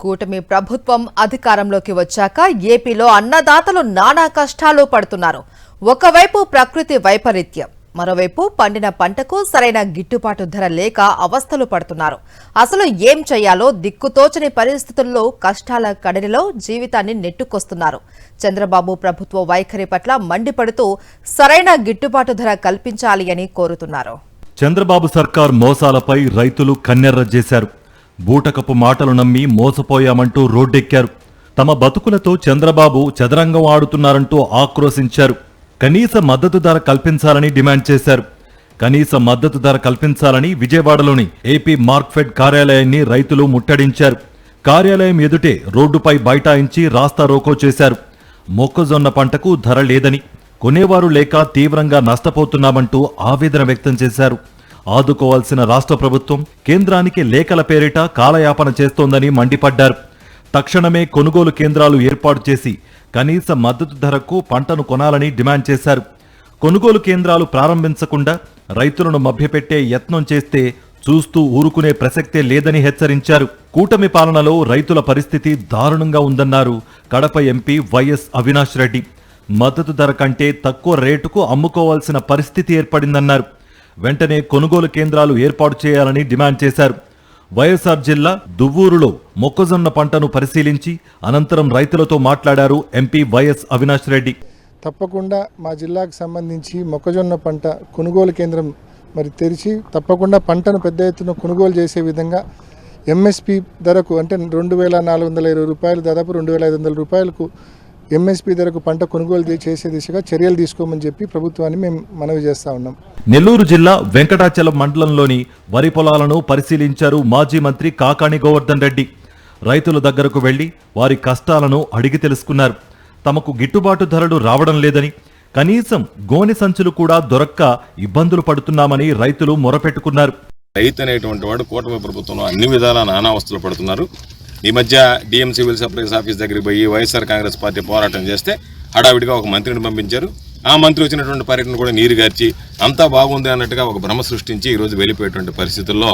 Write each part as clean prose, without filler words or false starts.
కూటమి ప్రభుత్వం అధికారంలోకి వచ్చాక ఏపీలో అన్నదాతలు నానా కష్టాలు పడుతున్నారు. ఒకవైపు ప్రకృతి వైపరీత్యం, మరోవైపు పండిన పంటకు సరైన గిట్టుబాటు ధర లేక అవస్థలు పడుతున్నారు. అసలు ఏం చేయాలో దిక్కుతోచని పరిస్థితుల్లో కష్టాల కడలిలో జీవితాన్ని నెట్టుకొస్తున్నారు. చంద్రబాబు ప్రభుత్వ వైఖరి పట్ల మండిపడుతూ సరైన గిట్టుబాటు ధర కల్పించాలి అని కోరుతున్నారు. చంద్రబాబు సర్కార్ మోసాలపై రైతులు కన్నెర్ర చేశారు. బూటకపు మాటలు నమ్మి మోసపోయామంటూ రోడ్డెక్కారు. తమ బతుకులతో చంద్రబాబు చదరంగం ఆడుతున్నారంటూ ఆక్రోశించారు. కనీస మద్దతు ధర కల్పించాలని డిమాండ్ చేశారు. కనీస మద్దతు ధర కల్పించాలని విజయవాడలోని ఏపీ మార్క్ఫెడ్ కార్యాలయాన్ని రైతులు ముట్టడించారు. కార్యాలయం ఎదుటే రోడ్డుపై బైఠాయించి రాస్తారోకో చేశారు. మొక్కజొన్న పంటకు ధర లేదని, కొనేవారు లేక తీవ్రంగా నష్టపోతున్నామంటూ ఆవేదన వ్యక్తం చేశారు. ఆదుకోవాల్సిన రాష్ట్ర ప్రభుత్వం కేంద్రానికి లేఖల పేరిట కాలయాపన చేస్తోందని మండిపడ్డారు. తక్షణమే కొనుగోలు కేంద్రాలు ఏర్పాటు చేసి కనీస మద్దతు ధరకు పంటను కొనాలని డిమాండ్ చేశారు. కొనుగోలు కేంద్రాలు ప్రారంభించకుండా రైతులను మభ్యపెట్టే యత్నం చేస్తే చూస్తూ ఊరుకునే ప్రసక్తే లేదని హెచ్చరించారు. కూటమి పాలనలో రైతుల పరిస్థితి దారుణంగా ఉందన్నారు కడప ఎంపీ వైఎస్ అవినాష్ రెడ్డి. మద్దతు ధర కంటే తక్కువ రేటుకు అమ్ముకోవాల్సిన పరిస్థితి ఏర్పడిందన్నారు. వెంటనే కొనుగోలు కేంద్రాలు ఏర్పాటు చేయాలని డిమాండ్ చేశారు. వైఎస్ఆర్ జిల్లా దువ్వూరులో మొక్కజొన్న పంటను పరిశీలించి అనంతరం రైతులతో మాట్లాడారు ఎంపీ వైఎస్ అవినాష్ రెడ్డి. తప్పకుండా మా జిల్లాకు సంబంధించి మొక్కజొన్న పంట కొనుగోలు కేంద్రం తెరిచి తప్పకుండా పంటను పెద్ద ఎత్తున కొనుగోలు చేసే విధంగా ఎంఎస్పి ధరకు అంటే 2,420 రూపాయలు, దాదాపు 2,500 రూపాయలకు ఎంఎస్పీ ధరకు పంట కొనుగోలు చేసే దిశగా చర్యలు తీసుకోమని చెప్పి ప్రభుత్వాన్ని మేము మనవి చేస్తా ఉన్నాం. నెల్లూరు జిల్లా వెంకటాచలం మండలంలోని వరి పొలాలను పరిశీలించారు మాజీ మంత్రి కాకాణి గోవర్ధన్ రెడ్డి. రైతుల దగ్గరకు వెళ్లి వారి కష్టాలను అడిగి తెలుసుకున్నారు. తమకు గిట్టుబాటు ధరలు రావడం లేదని, కనీసం గోనె సంచులు కూడా దొరక్క ఇబ్బందులు పడుతున్నామని రైతులు మొరపెట్టుకున్నారు. రైతు అనేటువంటి వాడు కూటమి ప్రభుత్వంలో అన్ని విధాల నానావస్థలు పడుతున్నారు. ఈ మధ్య డిఎం సివిల్ సప్లైస్ ఆఫీస్ దగ్గరికి పోయి వైఎస్ఆర్ కాంగ్రెస్ పార్టీ పోరాటం చేస్తే హడావిడిగా ఒక మంత్రిని పంపించారు. ఆ మంత్రి వచ్చినటువంటి పర్యటన కూడా నీరుగార్చి అంతా బాగుంది అన్నట్టుగా ఒక భ్రమ సృష్టించి ఈరోజు వెళ్ళిపోయేటువంటి పరిస్థితుల్లో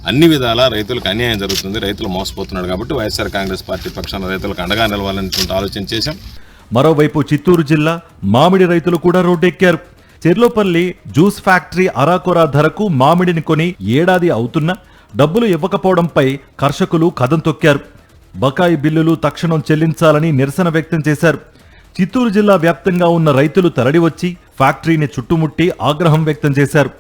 అన్ని విధాల రైతులకు అన్యాయం జరుగుతుంది. రైతులు మోసపోతున్నారు. కాబట్టి వైఎస్ఆర్ కాంగ్రెస్ పార్టీ పక్షాన రైతులకు అండగా నిలవాలనేటువంటి ఆలోచన చేశాం. మరోవైపు చిత్తూరు జిల్లా మామిడి రైతులు కూడా రోడ్డెక్కారు. చెర్లోపల్లి జ్యూస్ ఫ్యాక్టరీ అరాకొరా ధరకు మామిడిని కొని ఏడాది అవుతున్నా డబ్బులు ఇవ్వకపోవడంపై కర్షకులు కదం తొక్కారు. బకాయి బిల్లులు తక్షణం చెల్లించాలని నిరసన వ్యక్తం చేశారు. చిత్తూరు జిల్లా వ్యాప్తంగా ఉన్న రైతులు తరలివచ్చి ఫ్యాక్టరీని చుట్టుముట్టి ఆగ్రహం వ్యక్తం చేశారు.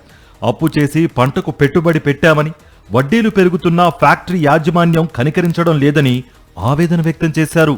అప్పు చేసి పంటకు పెట్టుబడి పెట్టామని, వడ్డీలు పెరుగుతున్నా ఫ్యాక్టరీ యాజమాన్యం కనికరించడం లేదని ఆవేదన వ్యక్తం చేశారు.